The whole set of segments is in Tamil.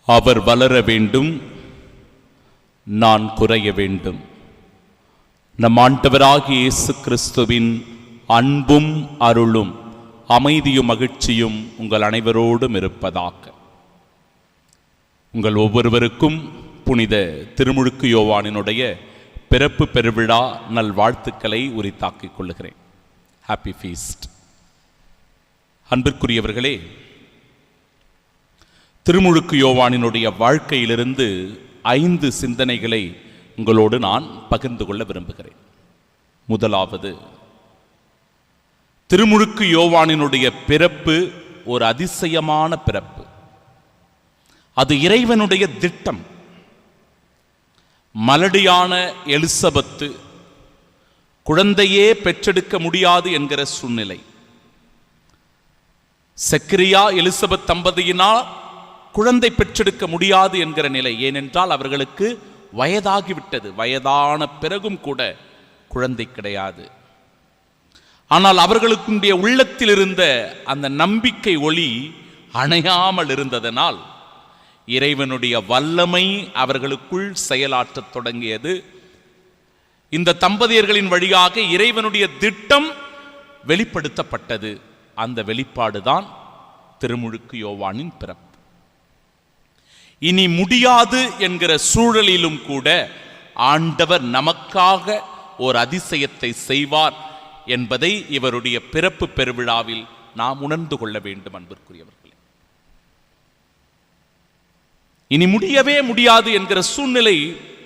அவர் வளர வேண்டும், நான் குறைய வேண்டும். நம் ஆண்டவராகிய இயேசு கிறிஸ்துவின் அன்பும் அருளும் அமைதியும் மகிழ்ச்சியும் உங்கள் அனைவரோடும் இருப்பதாக. உங்கள் ஒவ்வொருவருக்கும் புனித திருமுழுக்கு யோவானினுடைய பிறப்பு பெருவிழா நல்வாழ்த்துக்களை உரித்தாக்கிக் கொள்ளுகிறேன். Happy feast. அன்பிற்குரியவர்களே, திருமுழுக்கு யோவானினுடைய வாழ்க்கையிலிருந்து 5 சிந்தனைகளை உங்களோடு நான் பகிர்ந்து கொள்ள விரும்புகிறேன். முதலாவது, திருமுழுக்கு யோவானினுடைய பிறப்பு ஒரு அதிசயமான பிறப்பு. அது இறைவனுடைய திட்டம். மலடியான எலிசபெத்து குழந்தையே பெற்றெடுக்க முடியாது என்கிற சூழ்நிலை. சக்கரியா எலிசபெத் தம்பதியினால் குழந்தை பெற்றெடுக்க முடியாது என்கிற நிலை. ஏனென்றால் அவர்களுக்கு வயதாகிவிட்டது. வயதான பிறகும் கூட குழந்தை கிடையாது. ஆனால் அவர்களுக்குடைய உள்ளத்தில் இருந்த அந்த நம்பிக்கை ஒளி அணையாமல் இருந்ததனால் இறைவனுடைய வல்லமை அவர்களுக்குள் செயலாற்றத் தொடங்கியது. இந்த தம்பதியர்களின் வழியாக இறைவனுடைய திட்டம் வெளிப்படுத்தப்பட்டது. அந்த வெளிப்பாடுதான் திருமுழுக்கு யோவானின் பிறப்பு. இனி முடியாது என்கிற சூழலிலும் கூட ஆண்டவர் நமக்காக ஒரு அதிசயத்தை செய்வார் என்பதை இவருடைய பிறப்பு பெருவிழாவில் நாம் உணர்ந்து கொள்ள வேண்டும். அன்பிற்குரியவர்களே, இனி முடியவே முடியாது என்கிற சூழ்நிலை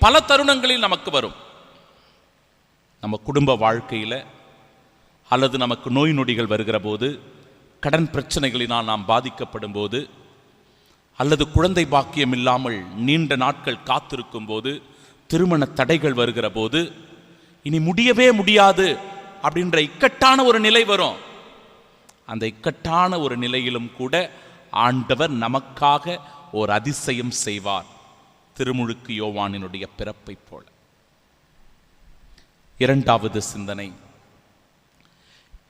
பல தருணங்களில் நமக்கு வரும். நம்ம குடும்ப வாழ்க்கையில் அல்லது நமக்கு நோய் நொடிகள் வருகிற போது, கடன் பிரச்சனைகளினால் நாம் பாதிக்கப்படும் போது, அல்லது குழந்தை பாக்கியம் இல்லாமல் நீண்ட நாட்கள் காத்திருக்கும் போது, திருமண தடைகள் வருகிற போது, இனி முடியவே முடியாது அப்படின்ற இக்கட்டான ஒரு நிலை வரும். அந்த இக்கட்டான ஒரு நிலையிலும் கூட ஆண்டவர் நமக்காக ஒரு அதிசயம் செய்வார். திருமுழுக்கு யோவானினுடைய பிறப்பை போல. இரண்டாவது சிந்தனை,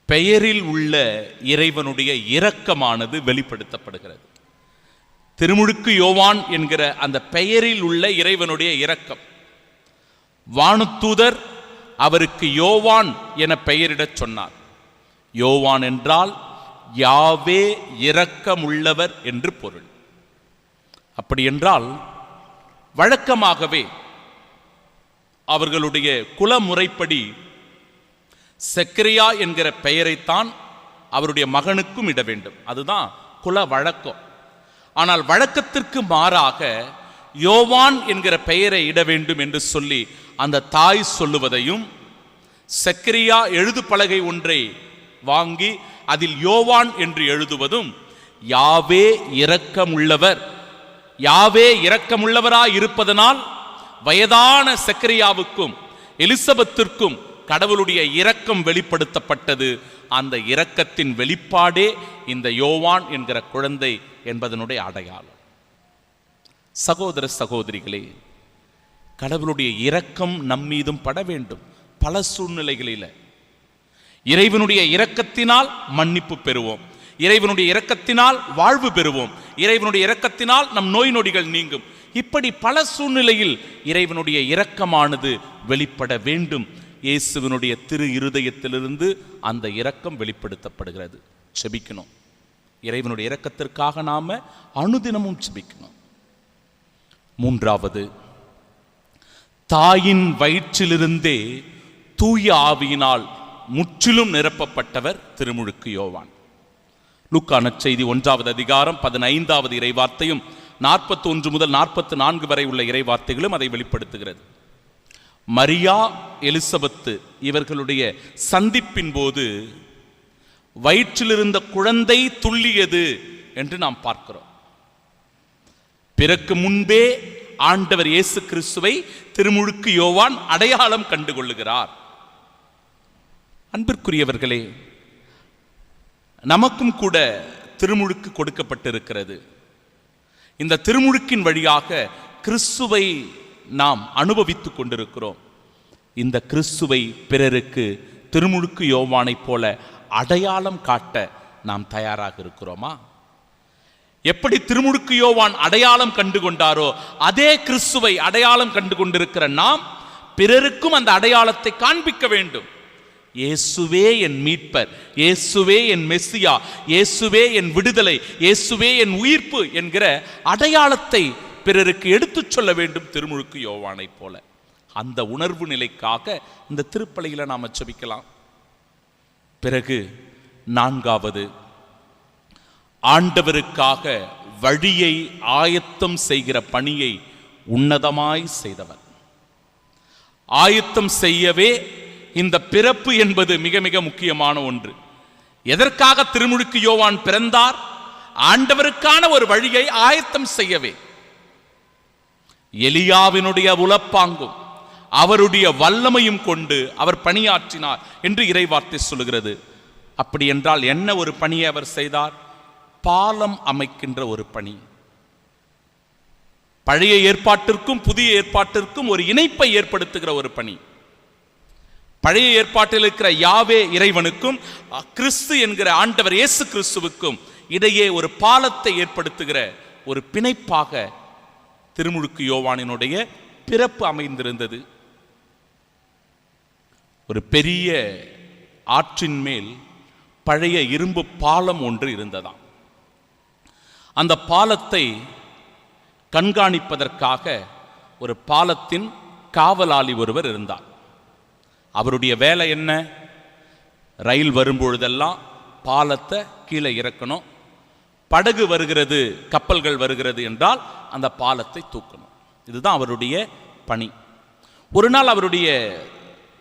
பெயரில் உள்ள இறைவனுடைய இரக்கமானது வெளிப்படுத்தப்படுகிறது. திருமுழுக்கு யோவான் என்கிற அந்த பெயரில் உள்ள இறைவனுடைய இரக்கம். வானுதூதர் அவருக்கு யோவான் என பெயரிடச் சொன்னார். யோவான் என்றால் யாவே இரக்கமுள்ளவர் என்று பொருள். அப்படி என்றால் வழக்கமாகவே அவர்களுடைய குலமுறைப்படி சக்கரியா என்கிற பெயரைத்தான் அவருடைய மகனுக்கும் இட வேண்டும். அதுதான் குல வழக்கம். ஆனால் வழக்கத்திற்கு மாறாக யோவான் என்கிற பெயரை இட வேண்டும் என்று சொல்லி அந்த தாய் சொல்லுவதையும், சக்கரியா எழுது பலகை ஒன்றை வாங்கி அதில் யோவான் என்று எழுதுவதும், யாவே இரக்கமுள்ளவர், யாவே இரக்கமுள்ளவராய் இருப்பதனால் வயதான சக்கரியாவுக்கும் எலிசபெத்திற்கும் கடவுளுடைய இரக்கம் வெளிப்படுத்தப்பட்டது. அந்த இரக்கத்தின் வெளிப்பாடே இந்த யோவான் என்கிற குழந்தை என்பதனுடைய அடையாளம். சகோதர சகோதரிகளே, கடவுளுடைய இரக்கம் நம்மீதும் பட வேண்டும். பல சூழ்நிலைகளில் இறைவனுடைய இரக்கத்தினால் மன்னிப்பு பெறுவோம், இறைவனுடைய இரக்கத்தினால் வாழ்வு பெறுவோம், இறைவனுடைய இரக்கத்தினால் நம் நோய் நொடிகள் நீங்கும். இப்படி பல சூழ்நிலையில் இறைவனுடைய இரக்கமானது வெளிப்பட வேண்டும். இயேசுவினுடைய திரு இருதயத்திலிருந்து அந்த இரக்கம் வெளிப்படுத்தப்படுகிறது. செபிக்கணும். இறைவனுடைய இரக்கத்திற்காக நாம அனுதினமும் செபிக்கணும். மூன்றாவது, தாயின் வயிற்றிலிருந்தே தூய ஆவியினால் முற்றிலும் நிரப்பப்பட்டவர் திருமுழுக்கு யோவான். லூக்கா நற்செய்தி 1வது அதிகாரம் 15வது இறைவார்த்தையும் 41 முதல் 44 வரை உள்ள இறைவார்த்தைகளும் அதை வெளிப்படுத்துகிறது. மரியா எலிசபெத்து இவர்களுடைய சந்திப்பின் போது வயிற்றிலிருந்த குழந்தை துள்ளியது என்று நாம் பார்க்கிறோம். பிறகு முன்பே ஆண்டவர் இயேசு கிறிஸ்துவை திருமுழுக்கு யோவான் அடையாளம் கண்டுகொள்ளுகிறார். அன்பிற்குரியவர்களே, நமக்கும் கூட திருமுழுக்கு கொடுக்கப்பட்டிருக்கிறது. இந்த திருமுழுக்கின் வழியாக கிறிஸ்துவை நாம் அனுபவித்துக் கொண்டிருக்கிறோம். இந்த கிறிஸ்துவை பிறருக்கு திருமுழுக்கு யோவானை போல அடையாளம் காட்ட நாம் தயாராக இருக்கிறோமா? எப்படி திருமுழுக்கு யோவான் அடையாளம் கண்டு கொண்டாரோ அதே கிறிஸ்துவை அடையாளம் கண்டு கொண்டிருக்கிற நாம் பிறருக்கும் அந்த அடையாளத்தை காண்பிக்க வேண்டும். இயேசுவே என் மீட்பர், இயேசுவே என் மெஸ்ஸியா, இயேசுவே என் விடுதலை, இயேசுவே என் உயிர்ப்பு என்கிற அடையாளத்தை பிறருக்கு எடுத்துச் சொல்ல வேண்டும் திருமுழுக்கு யோவானை போல. அந்த உணர்வு நிலைக்காக இந்த திருப்பலியில நாம ஜெபிக்கலாம். பிறகு நான்காவது, ஆண்டவருக்காக வழியை ஆயத்தம் செய்கிற பணியை உன்னதமாய் செய்தவர். ஆயத்தம் செய்யவே இந்த பிறப்பு என்பது மிக மிக முக்கியமான ஒன்று. எதற்காக திருமுழுக்கு யோவான் பிறந்தார்? ஆண்டவருக்கான ஒரு வழியை ஆயத்தம் செய்யவே. எலியாவினுடைய உலப்பாங்கும் அவருடைய வல்லமையும் கொண்டு அவர் பணியாற்றினார் என்று இறைவார்த்தை சொல்லுகிறது. அப்படி என்றால் என்ன ஒரு பணியை அவர் செய்தார்? பாலம் அமைக்கின்ற ஒரு பணி. பழைய ஏற்பாட்டிற்கும் புதிய ஏற்பாட்டிற்கும் ஒரு இணைப்பை ஏற்படுத்துகிற ஒரு பணி. பழைய ஏற்பாட்டில் இருக்கிற யாவே இறைவனுக்கும் கிறிஸ்து என்கிற ஆண்டவர் இயேசு கிறிஸ்துவுக்கும் இடையே ஒரு பாலத்தை ஏற்படுத்துகிற ஒரு பிணைப்பாக திருமுழுக்கு யோவானினுடைய பிறப்பு அமைந்திருந்தது. ஒரு பெரிய ஆற்றின் மேல் பழைய இரும்பு பாலம் ஒன்று இருந்ததாம். அந்த பாலத்தை கண்காணிப்பதற்காக ஒரு பாலத்தின் காவலாளி ஒருவர் இருந்தார். அவருடைய வேலை என்ன? ரயில் வரும்பொழுதெல்லாம் பாலத்தை கீழே இறக்கணும். படகு வருகிறது, கப்பல்கள் வருகிறது என்றால் அந்த பாலத்தை தூக்கணும். இதுதான் அவருடைய பணி. ஒரு நாள் அவருடைய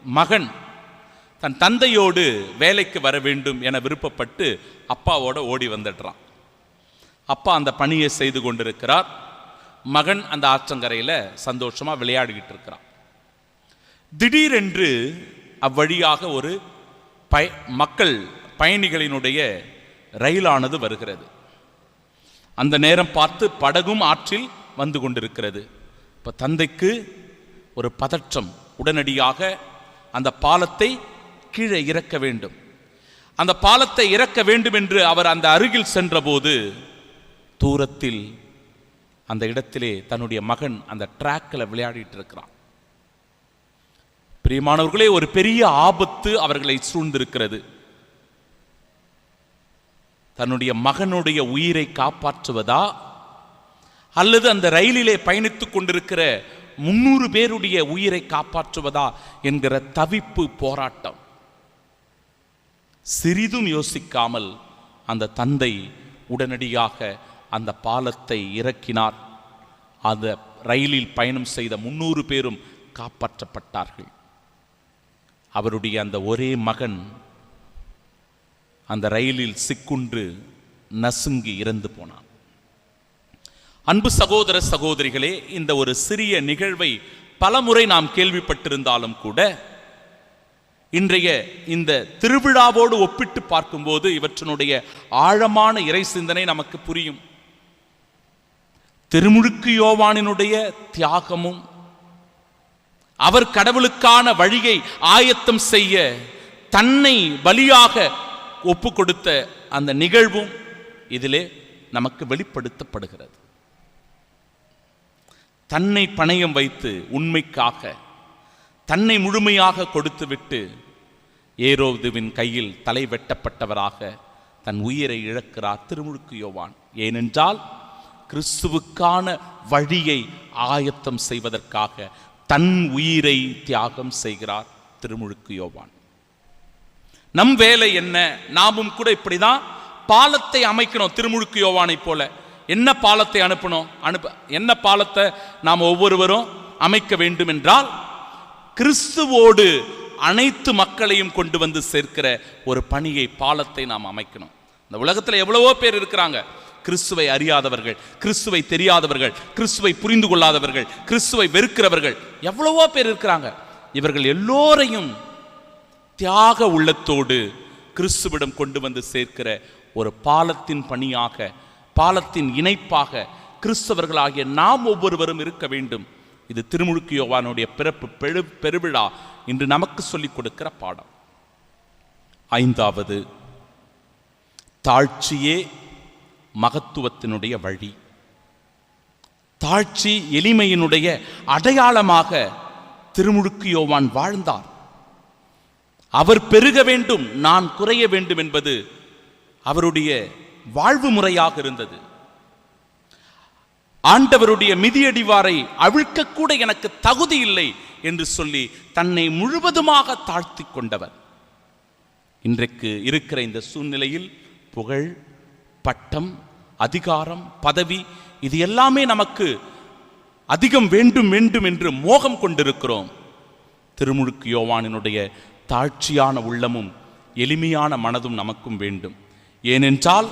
மகன் தன் தந்தையோடு வேலைக்கு வர வேண்டும் என விருப்பப்பட்டு அப்பாவோட ஓடி வந்துடுறான். அப்பா அந்த பணியை செய்து கொண்டிருக்கிறார். மகன் அந்த ஆற்றங்கரையில் சந்தோஷமா விளையாடிக்கிட்டு இருக்கிறான். திடீரென்று அவ்வழியாக ஒரு மக்கள் பயணிகளினுடைய ரயிலானது வருகிறது. அந்த நேரம் பார்த்து படகும் ஆற்றில் வந்து கொண்டிருக்கிறது. இப்போ தந்தைக்கு ஒரு பதற்றம். உடனடியாக அந்த பாலத்தை கீழே இறக்க வேண்டும். அந்த பாலத்தை இறக்க வேண்டும் என்று அவர் அந்த அருகில் சென்றபோது தூரத்தில் அந்த இடத்திலே தன்னுடைய மகன் அந்த டிராக்ல விளையாடிட்டு இருக்கிறான். பிரியமானவர்களே, ஒரு பெரிய ஆபத்து அவர்களை சூழ்ந்திருக்கிறது. தன்னுடைய மகனுடைய உயிரை காப்பாற்றுவதா அல்லது அந்த ரயிலிலே பயணித்துக் கொண்டிருக்கிற 300 பேருடைய உயிரை காப்பாற்றுவதா என்கிற தவிப்பு போராட்டம். சிறிதும் யோசிக்காமல் அந்த தந்தை உடனடியாக அந்த பாலத்தை இறக்கினார். அந்த ரயிலில் பயணம் செய்த 300 பேரும் காப்பாற்றப்பட்டார்கள். அவருடைய அந்த ஒரே மகன் அந்த ரயிலில் சிக்குண்டு நசுங்கி இறந்து போனான். அன்பு சகோதர சகோதரிகளே, இந்த ஒரு சிறிய நிகழ்வை பலமுறை நாம் கேள்விப்பட்டிருந்தாலும் கூட இன்றைய இந்த திருவிழாவோடு ஒப்பிட்டு பார்க்கும்போது இவற்றினுடைய ஆழமான இறை சிந்தனை நமக்கு புரியும். திருமுழுக்கு யோவானினுடைய தியாகமும் அவர் கடவுளுக்கான வழியை ஆயத்தம் செய்ய தன்னை பலியாக ஒப்பு கொடுத்த அந்த நிகழ்வும் இதிலே நமக்கு வெளிப்படுத்தப்படுகிறது. தன்னை பணயம் வைத்து உண்மைக்காக தன்னை முழுமையாக கொடுத்துவிட்டு ஏரோதுவின் கையில் தலை வெட்டப்பட்டவராக தன் உயிரை இழக்கிறார் திருமுழுக்கு யோவான். ஏனென்றால் கிறிஸ்துவுக்கான வழியை ஆயத்தம் செய்வதற்காக தன் உயிரை தியாகம் செய்கிறார் திருமுழுக்கு யோவான். நம் வேலை என்ன? நாமும் கூட இப்படிதான் பாலத்தை அமைக்கணும். திருமுழுக்கு யோவானை போல என்ன பாலத்தை என்ன பாலத்தை நாம் ஒவ்வொருவரும் அமைக்க வேண்டும் என்றால் கிறிஸ்துவோடு அனைத்து மக்களையும் கொண்டு வந்து சேர்க்கிற ஒரு பணியை, பாலத்தை நாம் அமைக்கணும். இந்த உலகத்தில் எவ்வளவோ பேர் இருக்கிறாங்க. கிறிஸ்துவை அறியாதவர்கள், கிறிஸ்துவை தெரியாதவர்கள், கிறிஸ்துவை புரிந்து கொள்ளாதவர்கள், கிறிஸ்துவை வெறுக்கிறவர்கள் எவ்வளவோ பேர் இருக்கிறாங்க. இவர்கள் எல்லோரையும் தியாக உள்ளத்தோடு கிறிஸ்துவிடம் கொண்டு வந்து சேர்க்கிற ஒரு பாலத்தின் பணியாக, பாலத்தின் இணைப்பாக கிறிஸ்தவர்களாகிய நாம் ஒவ்வொருவரும் இருக்க வேண்டும். இது திருமுழுக்கு யோவானுடைய பிறப்பு பெருவிழா இன்று நமக்கு சொல்லிக் கொடுக்கிற பாடம். ஐந்தாவது, தாழ்ச்சியே மகத்துவத்தினுடைய வழி. தாழ்ச்சி எளிமையினுடைய அடையாளமாக திருமுழுக்கு யோவான் வாழ்ந்தார். அவர் பெருக வேண்டும், நான் குறைய வேண்டும் என்பது அவருடைய வாழ்வு முறையாக இருந்தது. ஆண்டவருடைய மிதியடிவாரை அவிழ்க்கக்கூட எனக்கு தகுதி இல்லை என்று சொல்லி தன்னை முழுவதுமாக தாழ்த்தி கொண்டவர். இன்றைக்கு இருக்கிற இந்த சூழ்நிலையில் புகழ், பட்டம், அதிகாரம், பதவி இது எல்லாமே நமக்கு அதிகம் வேண்டும் வேண்டும் என்று மோகம் கொண்டிருக்கிறோம். திருமுழுக்கு யோவானினுடைய தாழ்ச்சியான உள்ளமும் எளிமையான மனதும் நமக்கும் வேண்டும். ஏனென்றால்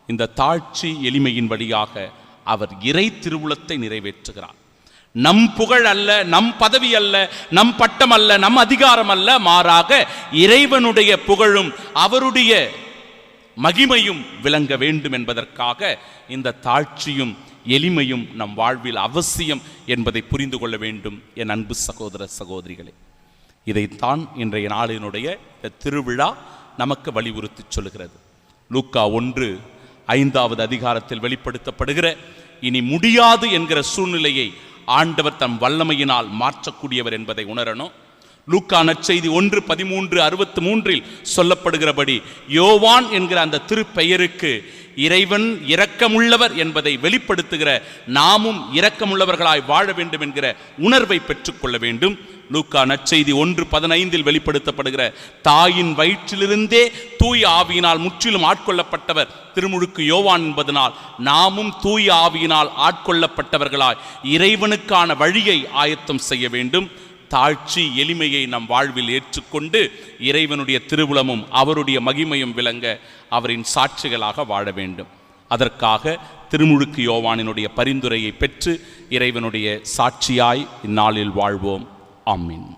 இந்த தாழ்ச்சி எளிமையின் வழியாக அவர் இறை திருவுளத்தை நிறைவேற்றுகிறார். நம் புகழ் அல்ல, நம் பதவி அல்ல, நம் பட்டம் அல்ல, நம் அதிகாரம் அல்ல, மாறாக இறைவனுடைய புகழும் அவருடைய மகிமையும் விளங்க வேண்டும் என்பதற்காக இந்த தாழ்ச்சியும் எளிமையும் நம் வாழ்வில் அவசியம் என்பதை புரிந்து கொள்ள வேண்டும் என் அன்பு சகோதர சகோதரிகளே. இதைத்தான் இன்றைய நாளினுடைய திருவிழா நமக்கு வலியுறுத்தி சொல்லுகிறது. லூக்கா 1:5 அதிகாரத்தில் வெளிப்படுத்தப்படுகிற இனி முடியாது என்கிற சூழ்நிலையை ஆண்டவர் தம் வல்லமையினால் மாற்றக்கூடியவர் என்பதை உணரணும். லூக்கா நற்செய்தி 1:13-63 சொல்லப்படுகிறபடி யோவான் என்கிற அந்த திருப்பெயருக்கு இறைவன் இரக்கமுள்ளவர் என்பதை வெளிப்படுத்துகிற நாமும் இரக்கமுள்ளவர்களாய் வாழ வேண்டும் என்கிற உணர்வை பெற்றுக்கொள்ள வேண்டும். லூக்கா நற்செய்தி 1:15 வெளிப்படுத்தப்படுகிற தாயின் வயிற்றிலிருந்தே தூய ஆவியினால் முற்றிலும் ஆட்கொள்ளப்பட்டவர் திருமுழுக்கு யோவான் என்பதனால் நாமும் தூய ஆவியினால் ஆட்கொள்ளப்பட்டவர்களாய் இறைவனுக்கான வழியை ஆயத்தம் செய்ய வேண்டும். தாழ்ச்சி எளிமையை நம் வாழ்வில் ஏற்றுக்கொண்டு இறைவனுடைய திருவுளமும் அவருடைய மகிமையும் விளங்க அவரின் சாட்சிகளாக வாழ வேண்டும். அதற்காக திருமுழுக்கு யோவானினுடைய பரிந்துரையை பெற்று இறைவனுடைய சாட்சியாய் இந்நாளில் வாழ்வோம். ஆமீன்.